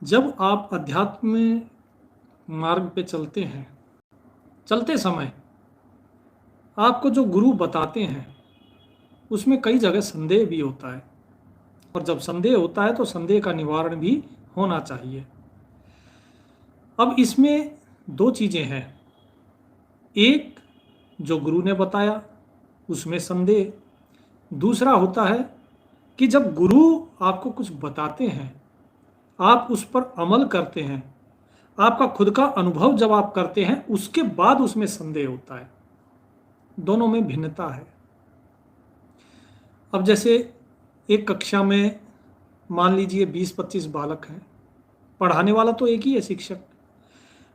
जब आप अध्यात्म में मार्ग पे चलते हैं, चलते समय आपको जो गुरु बताते हैं उसमें कई जगह संदेह भी होता है। और जब संदेह होता है तो संदेह का निवारण भी होना चाहिए। अब इसमें दो चीज़ें हैं। एक, जो गुरु ने बताया उसमें संदेह। दूसरा होता है कि जब गुरु आपको कुछ बताते हैं, आप उस पर अमल करते हैं, आपका खुद का अनुभव जब आप करते हैं उसके बाद उसमें संदेह होता है। दोनों में भिन्नता है। अब जैसे एक कक्षा में मान लीजिए 20-25 बालक हैं, पढ़ाने वाला तो एक ही है, शिक्षक।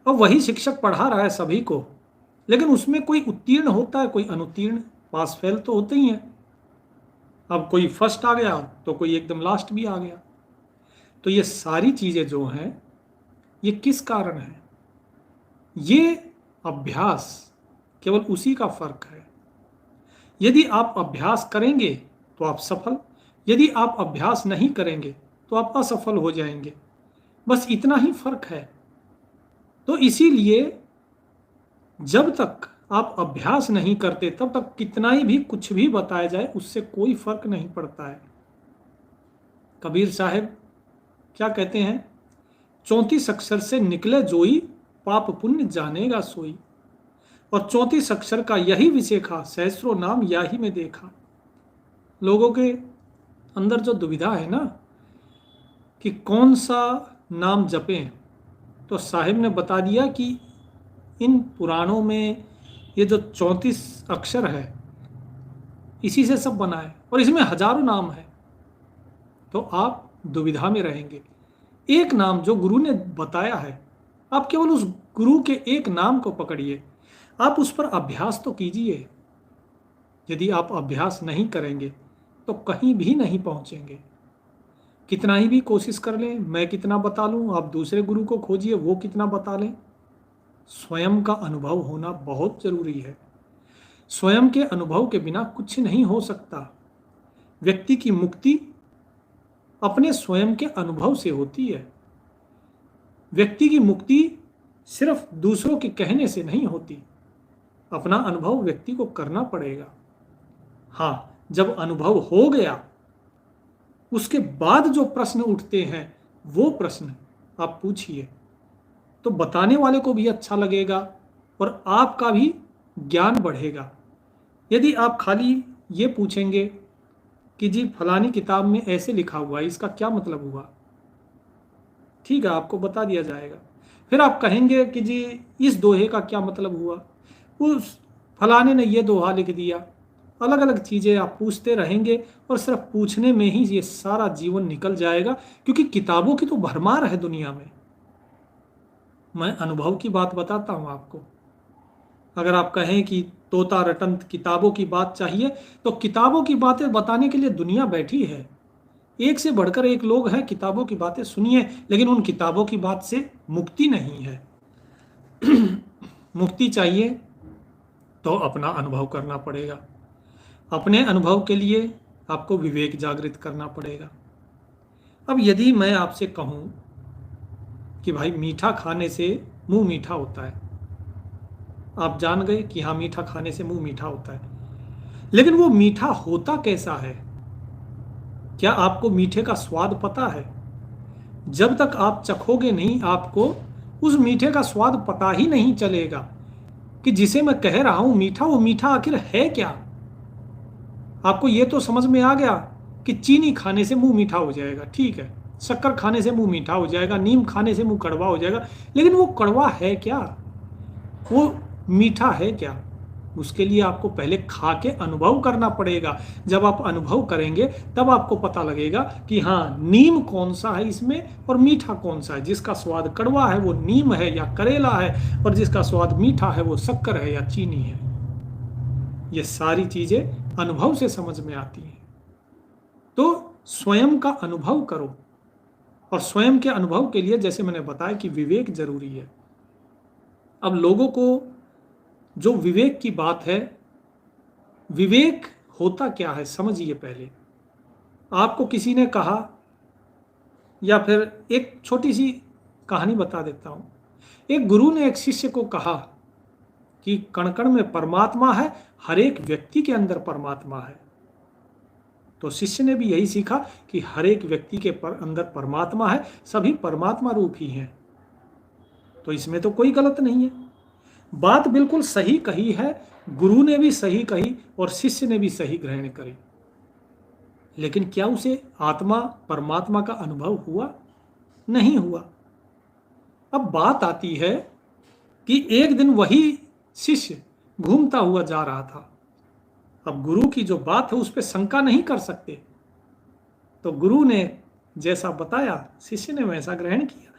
अब वही शिक्षक पढ़ा रहा है सभी को, लेकिन उसमें कोई उत्तीर्ण होता है, कोई अनुत्तीर्ण, पास फेल तो होते ही हैं। अब कोई फर्स्ट आ गया तो कोई एकदम लास्ट भी आ गया। तो ये सारी चीज़ें जो हैं ये किस कारण है? ये अभ्यास, केवल उसी का फर्क है। यदि आप अभ्यास करेंगे तो आप सफल, यदि आप अभ्यास नहीं करेंगे तो आप असफल हो जाएंगे। बस इतना ही फर्क है। तो इसीलिए जब तक आप अभ्यास नहीं करते तब तक कितना ही भी कुछ भी बताया जाए उससे कोई फर्क नहीं पड़ता है। कबीर साहब क्या कहते हैं? 34 अक्षर से निकले जोई, पाप पुण्य जानेगा सोई। और 34 अक्षर का यही विशेखा, सहस्रों नाम याही में देखा। लोगों के अंदर जो दुविधा है ना कि कौन सा नाम जपें, तो साहिब ने बता दिया कि इन पुराणों में ये जो 34 अक्षर है इसी से सब बना है और इसमें हजारों नाम है। तो आप दुविधा में रहेंगे। एक नाम जो गुरु ने बताया है, आप केवल उस गुरु के एक नाम को पकड़िए, आप उस पर अभ्यास तो कीजिए। यदि आप अभ्यास नहीं करेंगे तो कहीं भी नहीं पहुंचेंगे। कितना ही भी कोशिश कर लें, मैं कितना बता लूं, आप दूसरे गुरु को खोजिए वो कितना बता लें, स्वयं का अनुभव होना बहुत जरूरी है। स्वयं के अनुभव के बिना कुछ नहीं हो सकता। व्यक्ति की मुक्ति अपने स्वयं के अनुभव से होती है। व्यक्ति की मुक्ति सिर्फ दूसरों के कहने से नहीं होती, अपना अनुभव व्यक्ति को करना पड़ेगा। हाँ, जब अनुभव हो गया उसके बाद जो प्रश्न उठते हैं वो प्रश्न आप पूछिए, तो बताने वाले को भी अच्छा लगेगा और आपका भी ज्ञान बढ़ेगा। यदि आप खाली ये पूछेंगे कि जी फलानी किताब में ऐसे लिखा हुआ है, इसका क्या मतलब हुआ, ठीक है आपको बता दिया जाएगा। फिर आप कहेंगे कि जी इस दोहे का क्या मतलब हुआ, उस फलाने ने ये दोहा लिख दिया। अलग अलग चीज़ें आप पूछते रहेंगे और सिर्फ पूछने में ही ये सारा जीवन निकल जाएगा, क्योंकि किताबों की तो भरमार है दुनिया में। मैं अनुभव की बात बताता हूँ आपको। अगर आप कहें कि तोता रटन किताबों की बात चाहिए, तो किताबों की बातें बताने के लिए दुनिया बैठी है। एक से बढ़कर एक लोग हैं, किताबों की बातें सुनिए, लेकिन उन किताबों की बात से मुक्ति नहीं है। मुक्ति चाहिए तो अपना अनुभव करना पड़ेगा। अपने अनुभव के लिए आपको विवेक जागृत करना पड़ेगा। अब यदि मैं आपसे कहूं कि भाई मीठा खाने से मुंह मीठा होता है, आप जान गए कि हाँ मीठा खाने से मुंह मीठा होता है, लेकिन वो मीठा होता कैसा है? क्या आपको मीठे का स्वाद पता है? जब तक आप चखोगे नहीं आपको उस मीठे का स्वाद पता ही नहीं चलेगा कि जिसे मैं कह रहा हूं मीठा, वो मीठा आखिर है क्या। आपको ये तो समझ में आ गया कि चीनी खाने से मुंह मीठा हो जाएगा, ठीक है, शक्कर खाने से मुंह मीठा हो जाएगा, नीम खाने से मुंह कड़वा हो जाएगा, लेकिन वो कड़वा है क्या, वो मीठा है क्या? उसके लिए आपको पहले खा के अनुभव करना पड़ेगा। जब आप अनुभव करेंगे तब आपको पता लगेगा कि हाँ नीम कौन सा है इसमें और मीठा कौन सा है। जिसका स्वाद कड़वा है वो नीम है या करेला है, और जिसका स्वाद मीठा है वो शक्कर है या चीनी है। ये सारी चीजें अनुभव से समझ में आती हैं। तो स्वयं का अनुभव करो, और स्वयं के अनुभव के लिए जैसे मैंने बताया कि विवेक जरूरी है। अब लोगों को जो विवेक की बात है, विवेक होता क्या है समझिए। पहले आपको किसी ने कहा या फिर एक छोटी सी कहानी बता देता हूं। एक गुरु ने एक शिष्य को कहा कि कण कण में परमात्मा है, हर एक व्यक्ति के अंदर परमात्मा है। तो शिष्य ने भी यही सीखा कि हर एक व्यक्ति के अंदर परमात्मा है, सभी परमात्मा रूप ही हैं। तो इसमें तो कोई गलत नहीं है, बात बिल्कुल सही कही है, गुरु ने भी सही कही और शिष्य ने भी सही ग्रहण करी। लेकिन क्या उसे आत्मा परमात्मा का अनुभव हुआ? नहीं हुआ। अब बात आती है कि एक दिन वही शिष्य घूमता हुआ जा रहा था। अब गुरु की जो बात है उस पर शंका नहीं कर सकते, तो गुरु ने जैसा बताया शिष्य ने वैसा ग्रहण किया।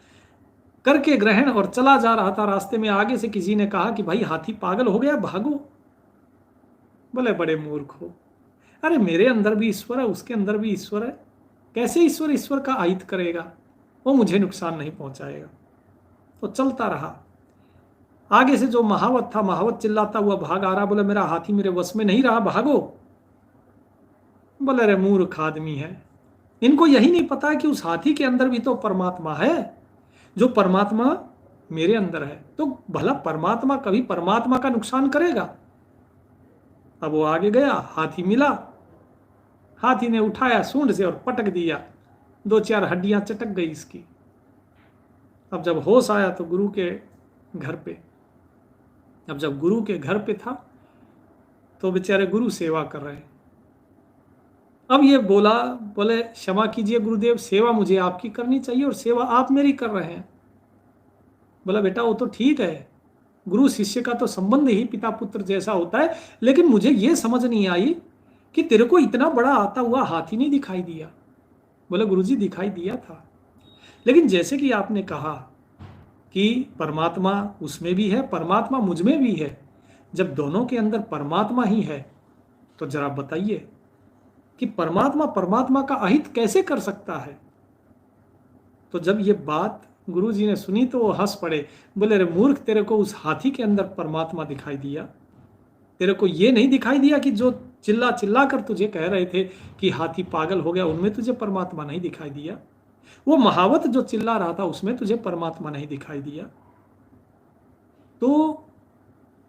करके ग्रहण और चला जा रहा था, रास्ते में आगे से किसी ने कहा कि भाई हाथी पागल हो गया, भागो। बोले बड़े मूर्ख हो, अरे मेरे अंदर भी ईश्वर है, उसके अंदर भी ईश्वर है, कैसे ईश्वर ईश्वर का आहित करेगा, वो मुझे नुकसान नहीं पहुंचाएगा। तो चलता रहा। आगे से जो महावत था, महावत चिल्लाता हुआ भाग आ रहा, बोले मेरा हाथी मेरे वश में नहीं रहा, भागो। बोले अरे मूर्ख आदमी है, इनको यही नहीं पता कि उस हाथी के अंदर भी तो परमात्मा है, जो परमात्मा मेरे अंदर है, तो भला परमात्मा कभी परमात्मा का नुकसान करेगा? अब वो आगे गया, हाथी मिला, हाथी ने उठाया सूंड से और पटक दिया, 2-4 हड्डियां चटक गई इसकी। अब जब होश आया तो गुरु के घर पे, अब जब गुरु के घर पे था तो बेचारे गुरु सेवा कर रहे हैं। अब ये बोले क्षमा कीजिए गुरुदेव, सेवा मुझे आपकी करनी चाहिए और सेवा आप मेरी कर रहे हैं। बोला बेटा वो तो ठीक है, गुरु शिष्य का तो संबंध ही पिता पुत्र जैसा होता है, लेकिन मुझे ये समझ नहीं आई कि तेरे को इतना बड़ा आता हुआ हाथी नहीं दिखाई दिया। बोले गुरुजी दिखाई दिया था, लेकिन जैसे कि आपने कहा कि परमात्मा उसमें भी है, परमात्मा मुझ में भी है, जब दोनों के अंदर परमात्मा ही है तो जरा बताइए कि परमात्मा परमात्मा का अहित कैसे कर सकता है? तो जब ये बात गुरुजी ने सुनी तो वो हंस पड़े। बोले रे मूर्ख, तेरे को उस हाथी के अंदर परमात्मा दिखाई दिया, तेरे को ये नहीं दिखाई दिया कि जो चिल्ला चिल्ला कर तुझे कह रहे थे कि हाथी पागल हो गया, उनमें तुझे परमात्मा नहीं दिखाई दिया? वो महावत जो चिल्ला रहा था उसमें तुझे परमात्मा नहीं दिखाई दिया? तो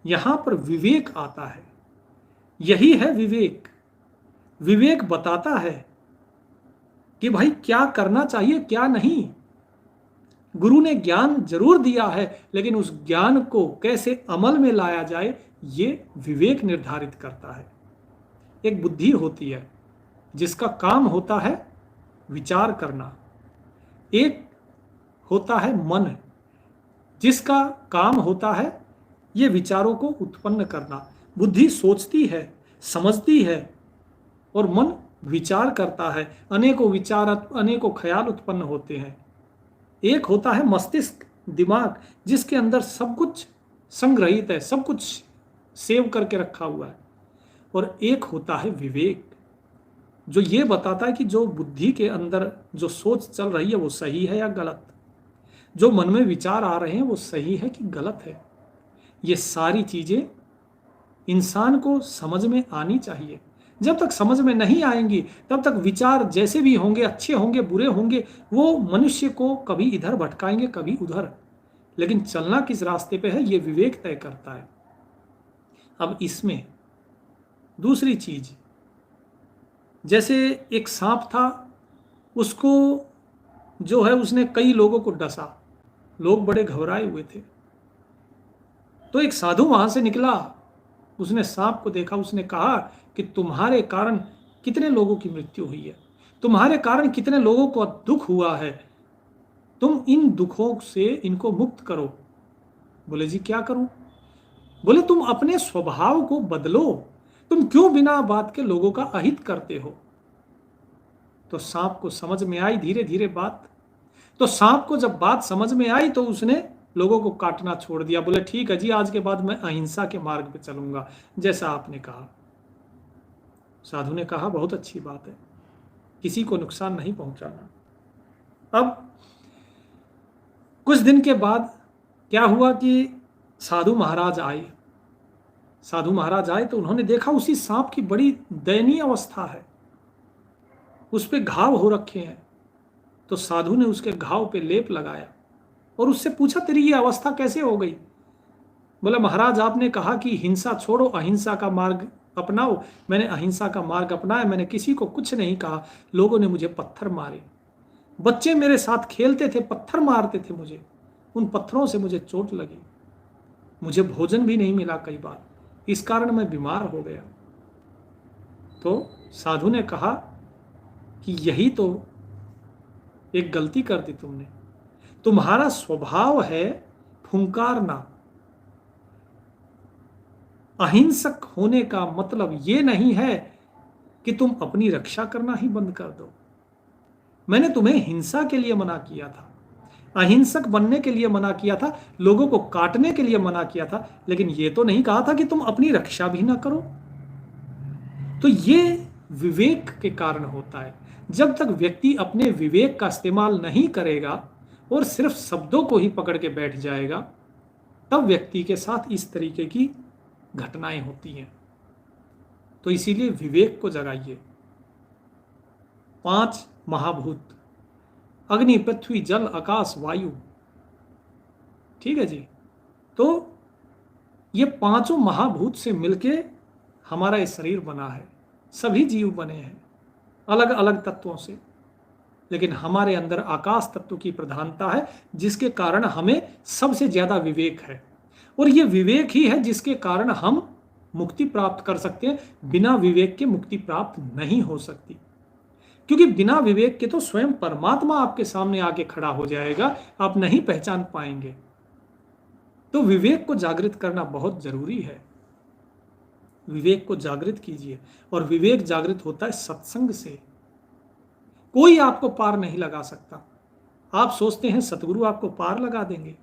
यहां पर विवेक आता है, यही है विवेक। विवेक बताता है कि भाई क्या करना चाहिए क्या नहीं। गुरु ने ज्ञान जरूर दिया है, लेकिन उस ज्ञान को कैसे अमल में लाया जाए ये विवेक निर्धारित करता है। एक बुद्धि होती है जिसका काम होता है विचार करना, एक होता है मन जिसका काम होता है ये विचारों को उत्पन्न करना। बुद्धि सोचती है, समझती है और मन विचार करता है, अनेकों विचार अनेकों ख्याल उत्पन्न होते हैं। एक होता है मस्तिष्क, दिमाग, जिसके अंदर सब कुछ संग्रहित है, सब कुछ सेव करके रखा हुआ है। और एक होता है विवेक, जो ये बताता है कि जो बुद्धि के अंदर जो सोच चल रही है वो सही है या गलत, जो मन में विचार आ रहे हैं वो सही है कि गलत है। ये सारी चीजें इंसान को समझ में आनी चाहिए। जब तक समझ में नहीं आएंगी तब तक विचार जैसे भी होंगे, अच्छे होंगे बुरे होंगे, वो मनुष्य को कभी इधर भटकाएंगे कभी उधर, लेकिन चलना किस रास्ते पे है ये विवेक तय करता है। अब इसमें दूसरी चीज, जैसे एक सांप था, उसको जो है उसने कई लोगों को डसा, लोग बड़े घबराए हुए थे। तो एक साधु वहां से निकला, उसने सांप को देखा, उसने कहा कि तुम्हारे कारण कितने लोगों की मृत्यु हुई है, तुम्हारे कारण कितने लोगों को दुख हुआ है, तुम इन दुखों से इनको मुक्त करो। बोले जी क्या करूं? बोले तुम अपने स्वभाव को बदलो, तुम क्यों बिना बात के लोगों का अहित करते हो? तो सांप को समझ में आई धीरे धीरे बात। तो सांप को जब बात समझ में आई तो उसने लोगों को काटना छोड़ दिया। बोले ठीक है जी, आज के बाद मैं अहिंसा के मार्ग पे चलूंगा जैसा आपने कहा। साधु ने कहा बहुत अच्छी बात है, किसी को नुकसान नहीं पहुंचाना। अब कुछ दिन के बाद क्या हुआ कि साधु महाराज आए। साधु महाराज आए तो उन्होंने देखा उसी सांप की बड़ी दयनीय अवस्था है, उस पे घाव हो रखे हैं। तो साधु ने उसके घाव पे लेप लगाया और उससे पूछा, तेरी ये अवस्था कैसे हो गई? बोला, महाराज आपने कहा कि हिंसा छोड़ो, अहिंसा का मार्ग अपनाओ। मैंने अहिंसा का मार्ग अपनाया, मैंने किसी को कुछ नहीं कहा। लोगों ने मुझे पत्थर मारे, बच्चे मेरे साथ खेलते थे, पत्थर मारते थे मुझे, उन पत्थरों से मुझे चोट लगी, मुझे भोजन भी नहीं मिला कई बार, इस कारण मैं बीमार हो गया। तो साधु ने कहा कि यही तो एक गलती कर दी तुमने। तुम्हारा स्वभाव है फुंकारना। अहिंसक होने का मतलब ये नहीं है कि तुम अपनी रक्षा करना ही बंद कर दो। मैंने तुम्हें हिंसा के लिए मना किया था, अहिंसक बनने के लिए मना किया था, लोगों को काटने के लिए मना किया था, लेकिन यह तो नहीं कहा था कि तुम अपनी रक्षा भी ना करो। तो ये विवेक के कारण होता है। जब तक व्यक्ति अपने विवेक का इस्तेमाल नहीं करेगा और सिर्फ शब्दों को ही पकड़ के बैठ जाएगा, तब व्यक्ति के साथ इस तरीके की घटनाएं होती हैं। तो इसीलिए विवेक को जगाइए। 5 महाभूत, अग्नि, पृथ्वी, जल, आकाश, वायु, ठीक है जी। तो ये 5 महाभूत से मिलके हमारा ये शरीर बना है। सभी जीव बने हैं अलग अलग तत्वों से, लेकिन हमारे अंदर आकाश तत्व की प्रधानता है, जिसके कारण हमें सबसे ज्यादा विवेक है। और ये विवेक ही है जिसके कारण हम मुक्ति प्राप्त कर सकते हैं। बिना विवेक के मुक्ति प्राप्त नहीं हो सकती, क्योंकि बिना विवेक के तो स्वयं परमात्मा आपके सामने आके खड़ा हो जाएगा, आप नहीं पहचान पाएंगे। तो विवेक को जागृत करना बहुत जरूरी है। विवेक को जागृत कीजिए, और विवेक जागृत होता है सत्संग से। कोई आपको पार नहीं लगा सकता। आप सोचते हैं सतगुरु आपको पार लगा देंगे?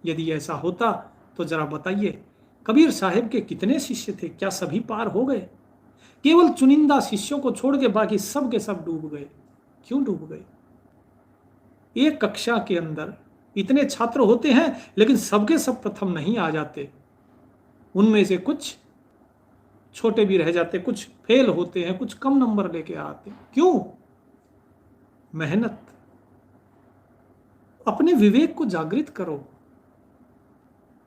यदि ऐसा होता तो जरा बताइए, कबीर साहिब के कितने शिष्य थे? क्या सभी पार हो गए? केवल चुनिंदा शिष्यों को छोड़ के बाकी सब के सब डूब गए। क्यों डूब गए? एक कक्षा के अंदर इतने छात्र होते हैं, लेकिन सबके सब प्रथम नहीं आ जाते। उनमें से कुछ छोटे भी रह जाते, कुछ फेल होते हैं, कुछ कम नंबर लेके आते। क्यों? मेहनत। अपने विवेक को जागृत करो।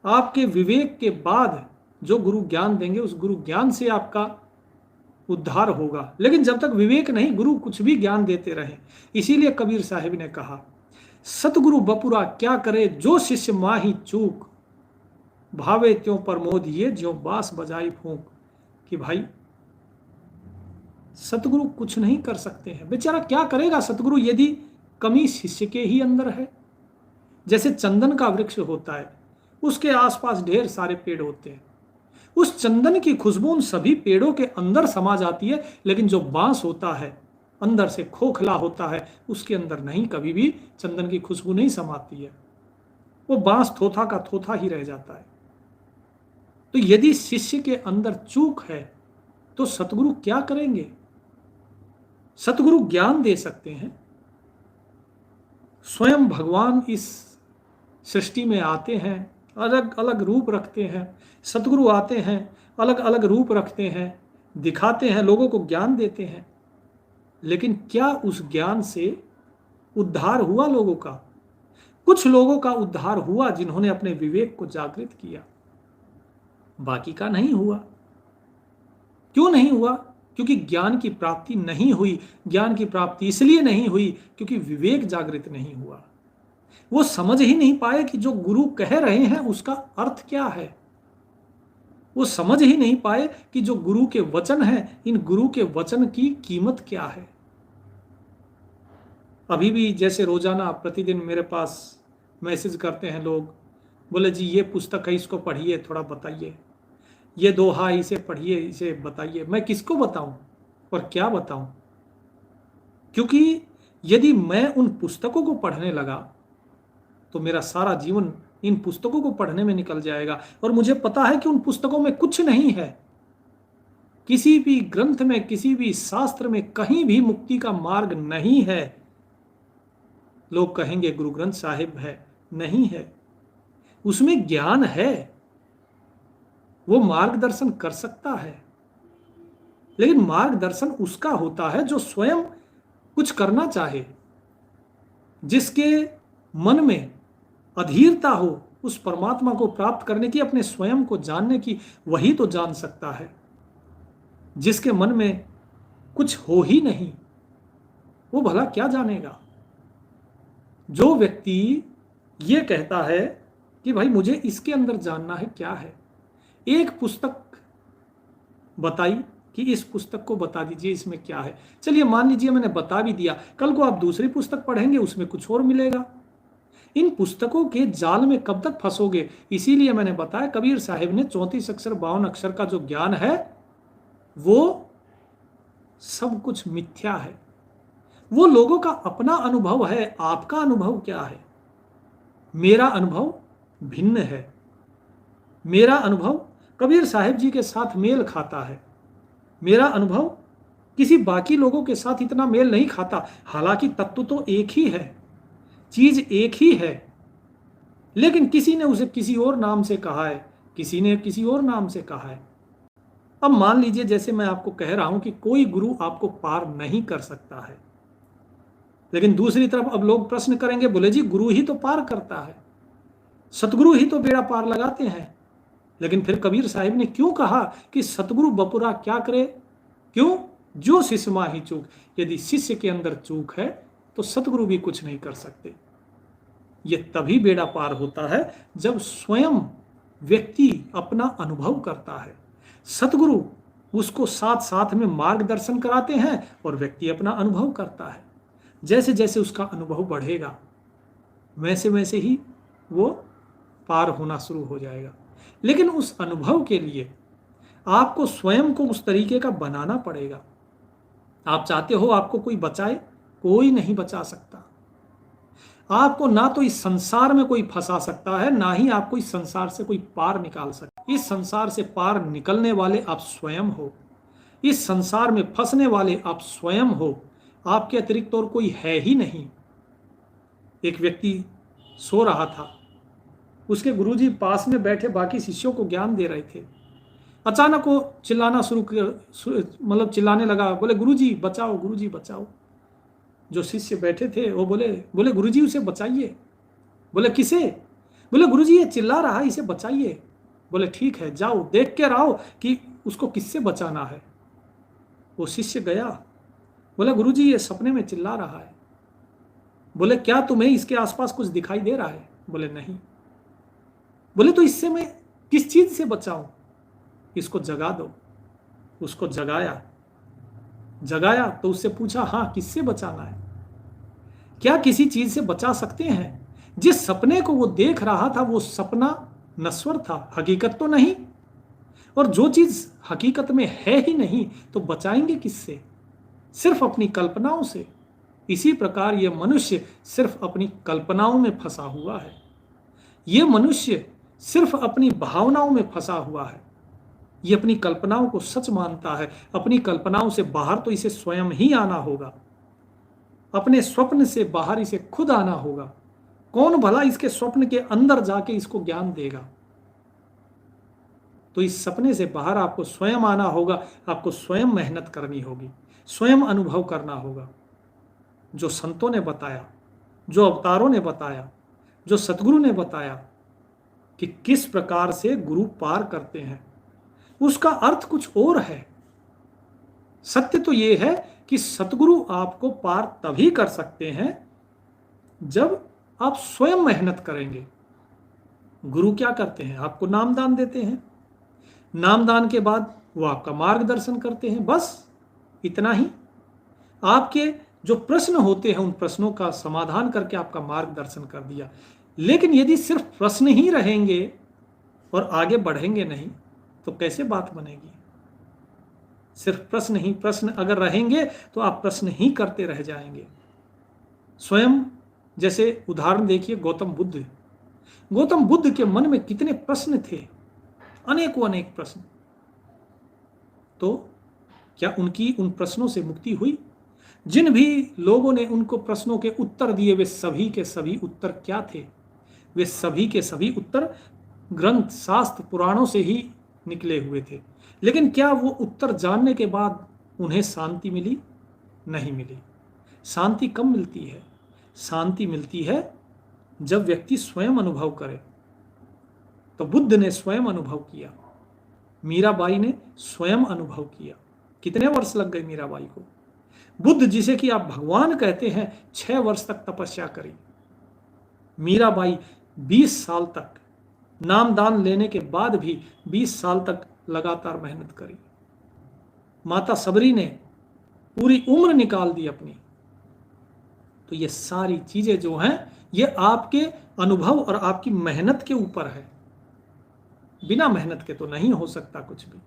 आपके विवेक के बाद जो गुरु ज्ञान देंगे, उस गुरु ज्ञान से आपका उद्धार होगा। लेकिन जब तक विवेक नहीं, गुरु कुछ भी ज्ञान देते रहे। इसीलिए कबीर साहिब ने कहा, सतगुरु बपुरा क्या करे, जो शिष्य माही चूक, भावे त्यों प्रमोद ये, ज्यों बांस बजाई फूंक। कि भाई सतगुरु कुछ नहीं कर सकते हैं। बेचारा क्या करेगा सतगुरु, यदि कमी शिष्य के ही अंदर है। जैसे चंदन का वृक्ष होता है, उसके आसपास ढेर सारे पेड़ होते हैं, उस चंदन की खुशबू उन सभी पेड़ों के अंदर समा जाती है, लेकिन जो बांस होता है अंदर से खोखला होता है, उसके अंदर नहीं, कभी भी चंदन की खुशबू नहीं समाती है। वो बांस थोथा का थोथा ही रह जाता है। तो यदि शिष्य के अंदर चूक है तो सतगुरु क्या करेंगे? सतगुरु ज्ञान दे सकते हैं। स्वयं भगवान इस सृष्टि में आते हैं, अलग अलग रूप रखते हैं। सतगुरु आते हैं, अलग अलग रूप रखते हैं, दिखाते हैं, लोगों को ज्ञान देते हैं। लेकिन क्या उस ज्ञान से उद्धार हुआ लोगों का? कुछ लोगों का उद्धार हुआ जिन्होंने अपने विवेक को जागृत किया, बाकी का नहीं हुआ। क्यों नहीं हुआ? क्योंकि ज्ञान की प्राप्ति नहीं हुई। ज्ञान की प्राप्ति इसलिए नहीं हुई क्योंकि विवेक जागृत नहीं हुआ। वो समझ ही नहीं पाए कि जो गुरु कह रहे हैं उसका अर्थ क्या है। वो समझ ही नहीं पाए कि जो गुरु के वचन हैं, इन गुरु के वचन की कीमत क्या है। अभी भी जैसे रोजाना प्रतिदिन मेरे पास मैसेज करते हैं लोग, बोले जी ये पुस्तक है, इसको पढ़िए, थोड़ा बताइए, ये दोहा इसे पढ़िए, इसे बताइए। मैं किसको बताऊं और क्या बताऊं? क्योंकि यदि मैं उन पुस्तकों को पढ़ने लगा तो मेरा सारा जीवन इन पुस्तकों को पढ़ने में निकल जाएगा, और मुझे पता है कि उन पुस्तकों में कुछ नहीं है। किसी भी ग्रंथ में, किसी भी शास्त्र में कहीं भी मुक्ति का मार्ग नहीं है। लोग कहेंगे गुरु ग्रंथ साहिब है, नहीं है। उसमें ज्ञान है, वो मार्गदर्शन कर सकता है, लेकिन मार्गदर्शन उसका होता है जो स्वयं कुछ करना चाहे। जिसके मन में अधीरता हो उस परमात्मा को प्राप्त करने की, अपने स्वयं को जानने की, वही तो जान सकता है। जिसके मन में कुछ हो ही नहीं, वो भला क्या जानेगा। जो व्यक्ति ये कहता है कि भाई मुझे इसके अंदर जानना है क्या है, एक पुस्तक बताई कि इस पुस्तक को बता दीजिए इसमें क्या है। चलिए मान लीजिए मैंने बता भी दिया, कल को आप दूसरी पुस्तक पढ़ेंगे उसमें कुछ और मिलेगा। इन पुस्तकों के जाल में कब तक फंसोगे। इसीलिए मैंने बताया कबीर साहिब ने 34 अक्षर 52 अक्षर का जो ज्ञान है वो सब कुछ मिथ्या है। वो लोगों का अपना अनुभव है, आपका अनुभव क्या है। मेरा अनुभव भिन्न है। मेरा अनुभव कबीर साहिब जी के साथ मेल खाता है। मेरा अनुभव किसी बाकी लोगों के साथ इतना मेल नहीं खाता। हालांकि तत्व तो एक ही है, चीज एक ही है, लेकिन किसी ने उसे किसी और नाम से कहा है, किसी ने किसी और नाम से कहा है। अब मान लीजिए जैसे मैं आपको कह रहा हूं कि कोई गुरु आपको पार नहीं कर सकता है, लेकिन दूसरी तरफ अब लोग प्रश्न करेंगे, बोले जी गुरु ही तो पार करता है, सतगुरु ही तो बेड़ा पार लगाते हैं। लेकिन फिर कबीर साहिब ने क्यों कहा कि सतगुरु बपुरा क्या करे। क्यों? जो शिष्य माही चूक। यदि शिष्य के अंदर चूक है तो सतगुरु भी कुछ नहीं कर सकते। ये तभी बेड़ा पार होता है जब स्वयं व्यक्ति अपना अनुभव करता है। सतगुरु उसको साथ साथ में मार्गदर्शन कराते हैं और व्यक्ति अपना अनुभव करता है। जैसे जैसे उसका अनुभव बढ़ेगा वैसे वैसे ही वो पार होना शुरू हो जाएगा। लेकिन उस अनुभव के लिए आपको स्वयं को उस तरीके का बनाना पड़ेगा। आप चाहते हो आपको कोई बचाए, कोई नहीं बचा सकता। आपको ना तो इस संसार में कोई फंसा सकता है, ना ही आपको इस संसार से कोई पार निकाल सकता। इस संसार से पार निकलने वाले आप स्वयं हो। इस संसार में फंसने वाले आप स्वयं हो। आपके अतिरिक्त और कोई है ही नहीं। एक व्यक्ति सो रहा था, उसके गुरुजी पास में बैठे बाकी शिष्यों को ज्ञान दे रहे थे। अचानक वो चिल्लाना शुरू कर, मतलब चिल्लाने लगा, बोले गुरुजी बचाओ, गुरुजी बचाओ। जो शिष्य बैठे थे वो बोले गुरुजी उसे बचाइए। बोले किसे? बोले गुरुजी ये चिल्ला रहा है, इसे बचाइए। बोले ठीक है, जाओ देख के आओ कि उसको किससे बचाना है। वो शिष्य गया, बोला गुरुजी ये सपने में चिल्ला रहा है। बोले क्या तुम्हें इसके आसपास कुछ दिखाई दे रहा है? बोले नहीं। बोले तो इससे मैं किस चीज से बचाऊं? इसको जगा दो। उसको जगाया तो उससे पूछा हाँ किससे बचाना है? क्या किसी चीज से बचा सकते हैं? जिस सपने को वो देख रहा था वो सपना नश्वर था, हकीकत तो नहीं। और जो चीज हकीकत में है ही नहीं तो बचाएंगे किससे? सिर्फ अपनी कल्पनाओं से। इसी प्रकार ये मनुष्य सिर्फ अपनी कल्पनाओं में फंसा हुआ है। ये मनुष्य सिर्फ अपनी भावनाओं में फंसा हुआ है। ये अपनी कल्पनाओं को सच मानता है। अपनी कल्पनाओं से बाहर तो इसे स्वयं ही आना होगा। अपने स्वप्न से बाहर इसे खुद आना होगा। कौन भला इसके स्वप्न के अंदर जाके इसको ज्ञान देगा? तो इस सपने से बाहर आपको स्वयं आना होगा। आपको स्वयं मेहनत करनी होगी, स्वयं अनुभव करना होगा। जो संतों ने बताया, जो अवतारों ने बताया, जो सतगुरु ने बताया कि किस प्रकार से गुरु पार करते हैं, उसका अर्थ कुछ और है। सत्य तो यह है कि सतगुरु आपको पार तभी कर सकते हैं जब आप स्वयं मेहनत करेंगे। गुरु क्या करते हैं? आपको नामदान देते हैं। नामदान के बाद वो आपका मार्गदर्शन करते हैं, बस इतना ही। आपके जो प्रश्न होते हैं उन प्रश्नों का समाधान करके आपका मार्गदर्शन कर दिया। लेकिन यदि सिर्फ प्रश्न ही रहेंगे और आगे बढ़ेंगे नहीं तो कैसे बात बनेगी? सिर्फ प्रश्न ही प्रश्न अगर रहेंगे तो आप प्रश्न ही करते रह जाएंगे। स्वयं जैसे उदाहरण देखिए गौतम बुद्ध। गौतम बुद्ध के मन में कितने प्रश्न थे, अनेकों अनेक प्रश्न। तो क्या उनकी उन प्रश्नों से मुक्ति हुई? जिन भी लोगों ने उनको प्रश्नों के उत्तर दिए वे सभी के सभी उत्तर क्या थे? वे सभी के सभी उत्तर ग्रंथ, शास्त्र, पुराणों से ही निकले हुए थे। लेकिन क्या वो उत्तर जानने के बाद उन्हें शांति मिली? नहीं मिली। शांति कब मिलती है? शांति मिलती है जब व्यक्ति स्वयं अनुभव करे। तो बुद्ध ने स्वयं अनुभव किया, मीराबाई ने स्वयं अनुभव किया। कितने वर्ष लग गए मीराबाई को? बुद्ध जिसे कि आप भगवान कहते हैं 6 वर्ष तक तपस्या करी। मीराबाई 20 साल तक, नाम दान लेने के बाद भी 20 साल तक लगातार मेहनत करी। माता सबरी ने पूरी उम्र निकाल दी अपनी। तो ये सारी चीजें जो हैं ये आपके अनुभव और आपकी मेहनत के ऊपर है। बिना मेहनत के तो नहीं हो सकता कुछ भी।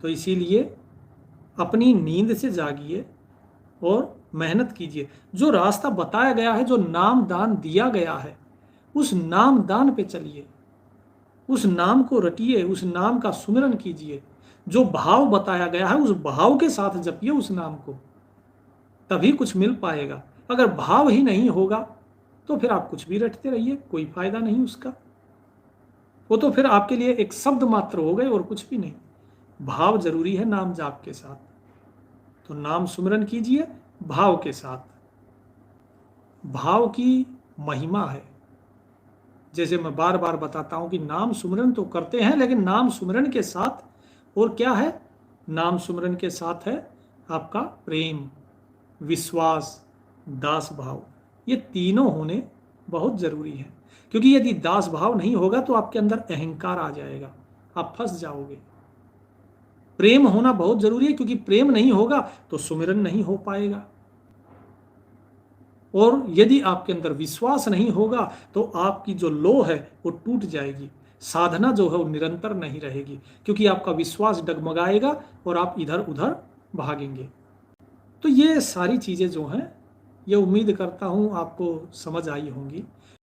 तो इसीलिए अपनी नींद से जागिए और मेहनत कीजिए। जो रास्ता बताया गया है, जो नाम दान दिया गया है, उस नाम दान पे चलिए, उस नाम को रटिए, उस नाम का सुमिरन कीजिए। जो भाव बताया गया है उस भाव के साथ जपिए उस नाम को, तभी कुछ मिल पाएगा। अगर भाव ही नहीं होगा तो फिर आप कुछ भी रटते रहिए, कोई फायदा नहीं उसका। वो तो फिर आपके लिए एक शब्द मात्र हो गए और कुछ भी नहीं। भाव जरूरी है नाम जाप के साथ। तो नाम सुमिरन कीजिए भाव के साथ। भाव की महिमा है। जैसे मैं बार बार बताता हूं कि नाम सुमिरन तो करते हैं, लेकिन नाम सुमिरन के साथ और क्या है? नाम सुमिरन के साथ है आपका प्रेम, विश्वास, दास भाव। ये तीनों होने बहुत जरूरी है, क्योंकि यदि दास भाव नहीं होगा तो आपके अंदर अहंकार आ जाएगा, आप फंस जाओगे। प्रेम होना बहुत जरूरी है, क्योंकि प्रेम नहीं होगा तो सुमिरन नहीं हो पाएगा। और यदि आपके अंदर विश्वास नहीं होगा तो आपकी जो लो है वो टूट जाएगी। साधना जो है वो निरंतर नहीं रहेगी, क्योंकि आपका विश्वास डगमगाएगा और आप इधर उधर भागेंगे। तो ये सारी चीज़ें जो हैं ये उम्मीद करता हूँ आपको समझ आई होंगी।